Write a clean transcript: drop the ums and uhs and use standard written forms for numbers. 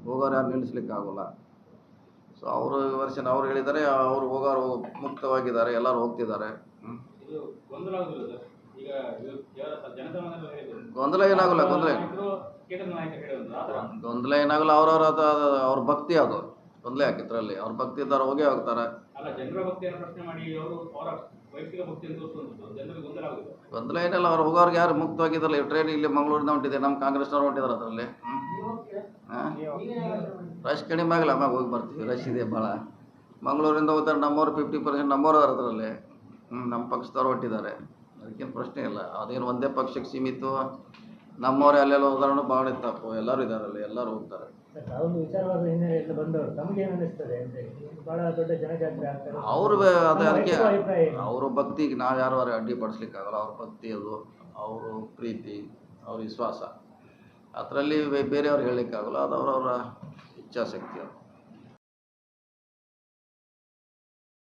ಹೋಗೋರು ಯಾರು ನಿಲ್ಲಿಸ್ಲಿಕ್ಕಾಗೋಲ್ಲ. ಸೊ ಅವರು ವರ್ಷನ್ ಅವ್ರು ಹೇಳಿದ್ದಾರೆ, ಅವರು ಹೋಗೋರು ಮುಕ್ತವಾಗಿದ್ದಾರೆ, ಎಲ್ಲರೂ ಹೋಗ್ತಿದ್ದಾರೆ. ಗೊಂದಲ ಏನಾಗಲ್ಲ, ಗೊಂದಲ ಏನಾಗಲ್ಲ. ಅವ್ರ ಭಕ್ತಿ ಅದು ಗೊಂದಲ ಹಾಕಿದ್ರಲ್ಲಿ ಅವ್ರ ಭಕ್ತಿ ಇದ್ದಾರೆ, ಹೋಗೇ ಹೋಗ್ತಾರೆ. ಗೊಂದಲ ಏನಿಲ್ಲ, ಅವ್ರು ಹೋಗೋರ್ಗೆ ಯಾರು ಮುಕ್ತವಾಗಿದ್ದಾರಲ್ಲ. ಟ್ರೈನ್ ಇಲ್ಲಿ ಮಂಗಳೂರಿಂದ ಹೊಂಟಿದೆ, ನಮ್ಮ ಕಾಂಗ್ರೆಸ್ನವ್ರು ಹೊಂಟಿದ್ದಾರೆ ಅದರಲ್ಲಿ. ರಶ್ ಕಡಿಮೆ ಆಗಲ್ಲ, ಆಮ್ಯಾಗ ಹೋಗಿ ಬರ್ತೀವಿ. ರಶ್ ಇದೆ ಭಾಳ. ಮಂಗಳೂರಿಂದ ಹೋಗ್ತಾರೆ ನಮ್ಮವ್ರು 50% ನಮ್ಮವ್ರು ಅದಾರ ಅದರಲ್ಲಿ. ನಮ್ಮ ಪಕ್ಷದವ್ರು ಹೊಟ್ಟಿದ್ದಾರೆ, ಅದಕ್ಕೇನು ಪ್ರಶ್ನೆ ಇಲ್ಲ. ಅದೇನು ಒಂದೇ ಪಕ್ಷಕ್ಕೆ ಸೀಮಿತ. ನಮ್ಮವ್ರು ಅಲ್ಲೆಲ್ಲ ಹೋದಾರು ಭಾಳ ತಪ್ಪು, ಎಲ್ಲರೂ ಇದ್ದಾರಲ್ಲಿ, ಎಲ್ಲರೂ ಹೋಗ್ತಾರೆ. ಅವರು ಅದಕ್ಕೆ ಅವ್ರ ಭಕ್ತಿಗೆ ನಾವು ಯಾರು ಅಡ್ಡಿಪಡಿಸ್ಲಿಕ್ಕಾಗಲ್ಲ. ಅವ್ರ ಭಕ್ತಿ ಅದು, ಅವರು ಪ್ರೀತಿ, ಅವ್ರ ವಿಶ್ವಾಸ, ಅದರಲ್ಲಿ ಬೇರೆಯವ್ರು ಹೇಳಲಿಕ್ಕಾಗಲ್ಲ. ಅದು ಅವರವರ ಇಚ್ಛಾಶಕ್ತಿ ಅದು.